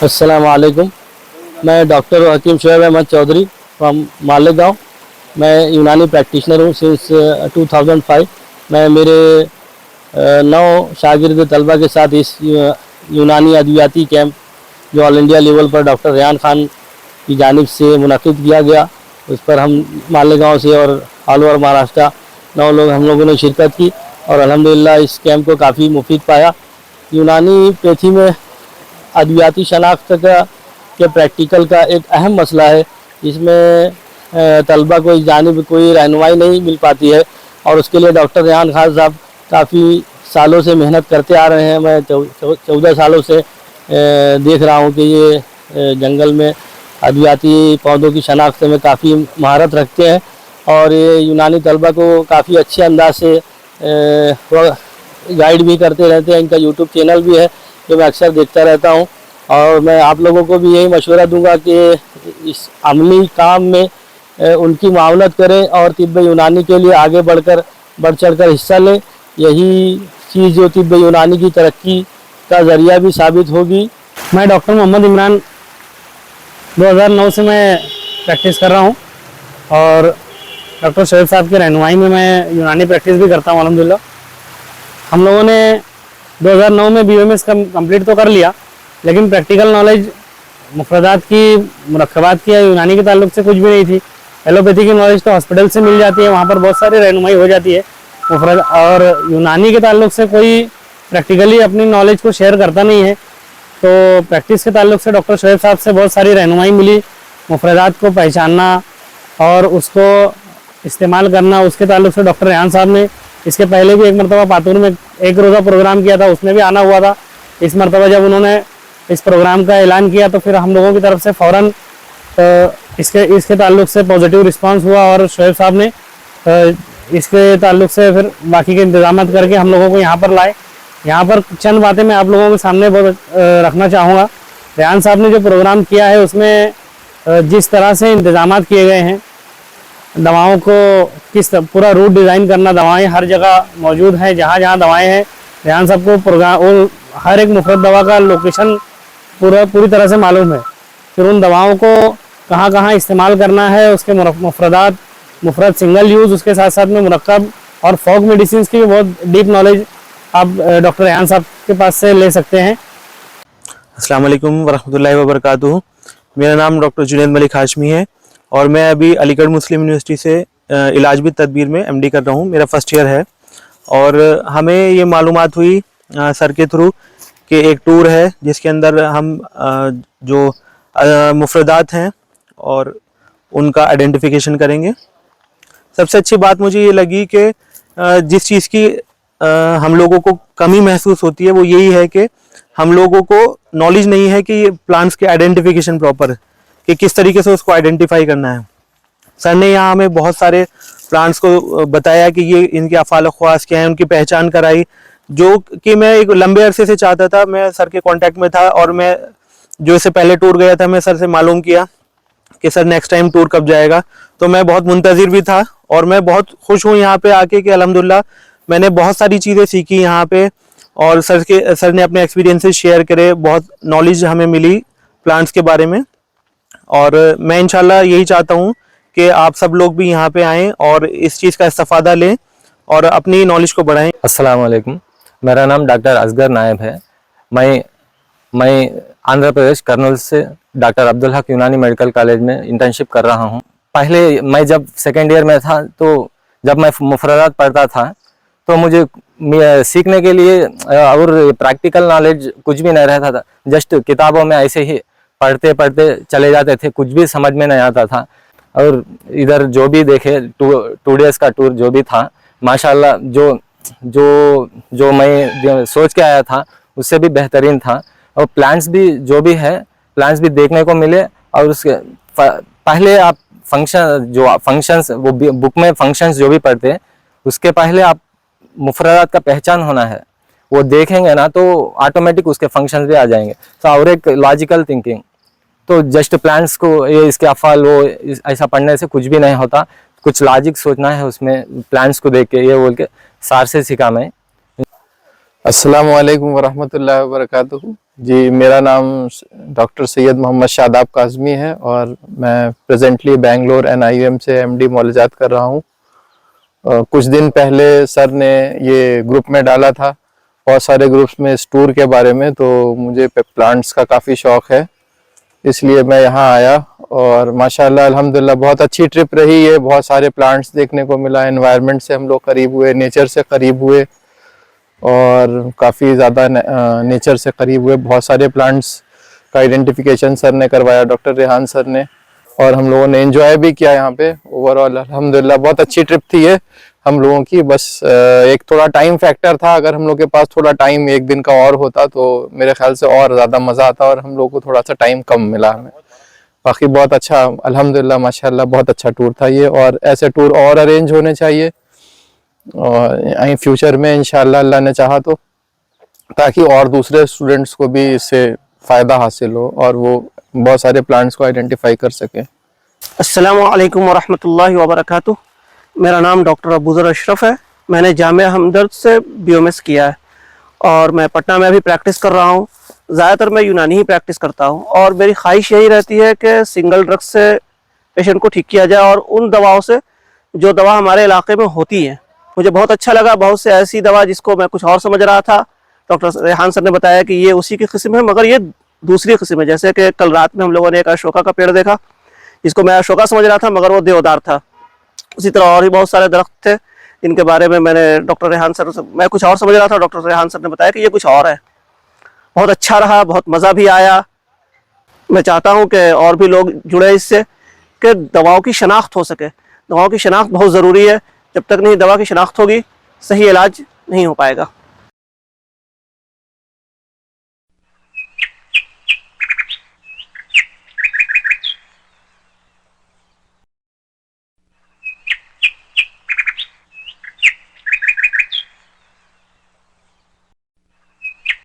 अस्सलाम वालेकुम। मैं डॉक्टर हकीम शोएब अहमद चौधरी फ्रॉम मालेगांव। मैं यूनानी प्रैक्टिशनर हूँ सिंस 2005। मैं मेरे 9 शागिर्द तलबा के साथ इस यूनानी अद्वियाती कैंप जो ऑल इंडिया लेवल पर डॉक्टर रेहान खान की जानिब से मुनक़िद किया गया, उस पर हम मालेगांव से और ऑल ओवर महाराष्ट्र 9 लोग हम लोगों ने शिरकत की और अल्हम्दुलिल्लाह इस कैंप को काफ़ी मुफीद पाया। यूनानी पैथी में अद्वियाती शनाख्त के प्रैक्टिकल का एक अहम मसला है। इसमें तलबा को इस जानिब कोई रहनुमाई नहीं मिल पाती है और उसके लिए डॉक्टर रेहान खान साहब काफ़ी सालों से मेहनत करते आ रहे हैं। मैं 14 सालों से देख रहा हूँ कि ये जंगल में अद्वियाती पौधों की शनाख्त में काफ़ी महारत रखते हैं और ये यूनानी तलबा को काफ़ी अच्छे अंदाज से गाइड भी करते रहते हैं। इनका यूट्यूब चैनल भी है जो मैं अक्सर देखता रहता हूँ और मैं आप लोगों को भी यही मशवरा दूंगा कि इस अमली काम में उनकी मावनत करें और तिब्ब यूनानी के लिए आगे बढ़ चढ़ कर हिस्सा लें। यही चीज़ जो तिब्ब यूनानी की तरक्की का ज़रिया भी साबित होगी। मैं डॉक्टर मोहम्मद इमरान 2009 से मैं प्रैक्टिस कर रहा हूँ और डॉक्टर शोएब साहब की रहनुमाई में मैं यूनानी प्रैक्टिस भी करता हूँ अल्हम्दुलिल्लाह। हम लोगों ने 2009 में BOMS कंप्लीट तो कर लिया, लेकिन प्रैक्टिकल नॉलेज मुफरदात की, मुरक्कबात की या यूनानी के ताल्लुक से कुछ भी नहीं थी। एलोपैथी की नॉलेज तो हॉस्पिटल से मिल जाती है, वहाँ पर बहुत सारी रहनुमाई हो जाती है मुफरद, और यूनानी के ताल्लुक से कोई प्रैक्टिकली अपनी नॉलेज को शेयर करता नहीं है। तो प्रैक्टिस के ताल्लुक से डॉक्टर शोएब साहब से बहुत सारी रहनुमाई मिली, मुफरदात को पहचानना और उसको इस्तेमाल करना। उसके ताल्लुक से डॉक्टर रेहान साहब ने इसके पहले भी एक मरतबा पातूर में एक रोज़ा प्रोग्राम किया था, उसमें भी आना हुआ था। इस मरतबा जब उन्होंने इस प्रोग्राम का ऐलान किया तो फिर हम लोगों की तरफ से फ़ौरन इसके ताल्लुक से पॉजिटिव रिस्पांस हुआ और शोएब साहब ने इसके ताल्लुक से फिर बाकी के इंतजाम करके हम लोगों को यहाँ पर लाए। यहाँ पर चंद बातें मैं आप लोगों के सामने रखना चाहूँगा। रेहान साहब ने जो प्रोग्राम किया है उसमें जिस तरह से इंतजाम किए गए हैं, दवाओं को पूरा रूट डिज़ाइन करना, दवाएं हर जगह मौजूद हैं, जहाँ जहाँ दवाएं हैं रेहान साहब को प्रोग्राम और हर एक मुफ्रद दवा का लोकेशन पूरी तरह से मालूम है। फिर उन दवाओं को कहाँ कहाँ इस्तेमाल करना है, उसके मुफरदात, मुफरद सिंगल यूज़, उसके साथ साथ में मुरक्कब और फॉग मेडिसिन की भी बहुत डीप नॉलेज आप डॉक्टर रेहान साहब के पास से ले सकते हैं। अस्सलाम वालेकुम वरहमतुल्लाहि वबरकातुहू। मेरा नाम डॉक्टर जुनैद मलिक हाशमी है और मैं अभी अलीगढ़ मुस्लिम यूनिवर्सिटी से इलाज भी तदबीर में MD कर रहा हूँ। मेरा फर्स्ट ईयर है और हमें ये मालूमात हुई सर के थ्रू कि एक टूर है जिसके अंदर हम जो मुफरदात हैं और उनका आइडेंटिफिकेशन करेंगे। सबसे अच्छी बात मुझे ये लगी कि जिस चीज़ की हम लोगों को कमी महसूस होती है वो यही है कि हम लोगों को नॉलेज नहीं है कि ये प्लांट्स के आइडेंटिफिकेशन प्रॉपर, कि किस तरीके से उसको आइडेंटिफाई करना है। सर ने यहाँ हमें बहुत सारे प्लांट्स को बताया कि ये इनके अफ़ाल ख़वास क्या हैं, उनकी पहचान कराई, जो कि मैं एक लंबे अरसे से चाहता था। मैं सर के कांटेक्ट में था और मैं जो इससे पहले टूर गया था मैं सर से मालूम किया कि सर नेक्स्ट टाइम टूर कब जाएगा। तो मैं बहुत मुंतज़िर भी था और मैं बहुत खुश हूँ यहाँ पे आके कि अल्हम्दुलिल्लाह मैंने बहुत सारी चीज़ें सीखी यहाँ पे और सर ने अपने एक्सपीरियंसेस शेयर करे, बहुत नॉलेज हमें मिली प्लांट्स के बारे में। और मैं इंशाल्लाह यही चाहता हूँ कि आप सब लोग भी यहाँ पे आएँ और इस चीज़ का इस्तेफ़ादा लें और अपनी नॉलेज को बढ़ाएं। अस्सलाम वालेकुम, मेरा नाम डॉक्टर असगर नायब है। मैं आंध्र प्रदेश कर्नूल से डॉक्टर अब्दुल हक यूनानी मेडिकल कॉलेज में इंटर्नशिप कर रहा हूँ। पहले मैं जब सेकेंड ईयर में था तो जब मैं मुफरदात पढ़ता था तो मुझे सीखने के लिए और प्रैक्टिकल नॉलेज कुछ भी नहीं रहता था। जस्ट किताबों में ऐसे ही पढ़ते पढ़ते चले जाते थे, कुछ भी समझ में नहीं आता था। और इधर जो भी देखे 2 डेज़ का टूर जो भी था माशाल्लाह, जो मैं सोच के आया था उससे भी बेहतरीन था। और प्लांट्स भी जो भी है प्लांट्स भी देखने को मिले। और उसके पहले आप फंक्शंस वो बुक में फंक्शंस जो भी पढ़ते उसके पहले आप मुफरदात का पहचान होना है, वो देखेंगे ना तो ऑटोमेटिक उसके फंक्शंस भी आ जाएंगे। तो और एक लॉजिकल थिंकिंग, तो जस्ट प्लांट्स को ये इसके अफ़ाल वो ऐसा पढ़ने से कुछ भी नहीं होता, कुछ लॉजिक सोचना है उसमें प्लांट्स को देख के, ये बोल के सार से सीखा मैं। अस्सलामु अलैकुम वरहमतुल्लाहि वबरकातुहू। जी, मेरा नाम डॉक्टर सैयद मोहम्मद शादाब काज़मी है और मैं प्रेजेंटली बेंगलोर NIUM से MD मौलजात कर रहा हूँ। कुछ दिन पहले सर ने ये ग्रुप में डाला था, बहुत सारे ग्रुप्स में इस टूर के बारे में, तो मुझे प्लांट्स का काफ़ी शौक़ है, इसलिए मैं यहाँ आया और माशाल्लाह अल्हम्दुलिल्लाह बहुत अच्छी ट्रिप रही है। बहुत सारे प्लांट्स देखने को मिला, एनवायरनमेंट से हम लोग करीब हुए, नेचर से करीब हुए और काफ़ी ज़्यादा नेचर से करीब हुए। बहुत सारे प्लांट्स का आइडेंटिफिकेशन सर ने करवाया, डॉक्टर रेहान सर ने, और हम लोगों ने एंजॉय भी किया यहाँ पे। ओवरऑल अल्हम्दुलिल्लाह बहुत अच्छी ट्रिप थी ये हम लोगों की। बस एक थोड़ा टाइम फैक्टर था, अगर हम लोग के पास थोड़ा टाइम एक दिन का और होता तो मेरे ख्याल से और ज़्यादा मज़ा आता, और हम लोग को थोड़ा सा टाइम कम मिला हमें। बाकी बहुत अच्छा अल्हम्दुलिल्लाह माशाल्लाह बहुत अच्छा टूर था ये, और ऐसे टूर और अरेंज होने चाहिए और फ्यूचर में इंशाअल्लाह अल्लाह ने चाहा तो, ताकि और दूसरे स्टूडेंट्स को भी इससे फ़ायदा हासिल हो और वो बहुत सारे प्लांट्स को आइडेंटिफाई कर सकें। अस्सलामु अलैकुम वरहमतुल्लाहि वबरकातुह। मेरा नाम डॉक्टर अबूज़र अशरफ है। मैंने जामिया हमदर्द से BOMS किया है और मैं पटना में अभी प्रैक्टिस कर रहा हूँ। ज़्यादातर मैं यूनानी ही प्रैक्टिस करता हूँ और मेरी ख्वाहिश यही रहती है कि सिंगल ड्रग से पेशेंट को ठीक किया जाए और उन दवाओं से जो दवा हमारे इलाके में होती है। मुझे बहुत अच्छा लगा, बहुत से ऐसी दवा जिसको मैं कुछ और समझ रहा था, डॉक्टर रेहान सर ने बताया कि ये उसी की किस्म है, मगर ये दूसरी किस्म है। जैसे कि कल रात में हम लोगों ने एक अशोका का पेड़ देखा, जिसको मैं अशोका समझ रहा था मगर वो देवदार था। उसी तरह और भी बहुत सारे दरख्त थे जिनके बारे में मैंने डॉक्टर रेहान सर से, मैं कुछ और समझ रहा था, डॉक्टर रेहान सर ने बताया कि ये कुछ और है। बहुत अच्छा रहा, बहुत मज़ा भी आया। मैं चाहता हूँ कि और भी लोग जुड़े इससे, कि दवाओं की शनाख्त हो सके। दवाओं की शनाख्त बहुत ज़रूरी है, जब तक नहीं दवा की शनाख्त होगी सही इलाज नहीं हो पाएगा।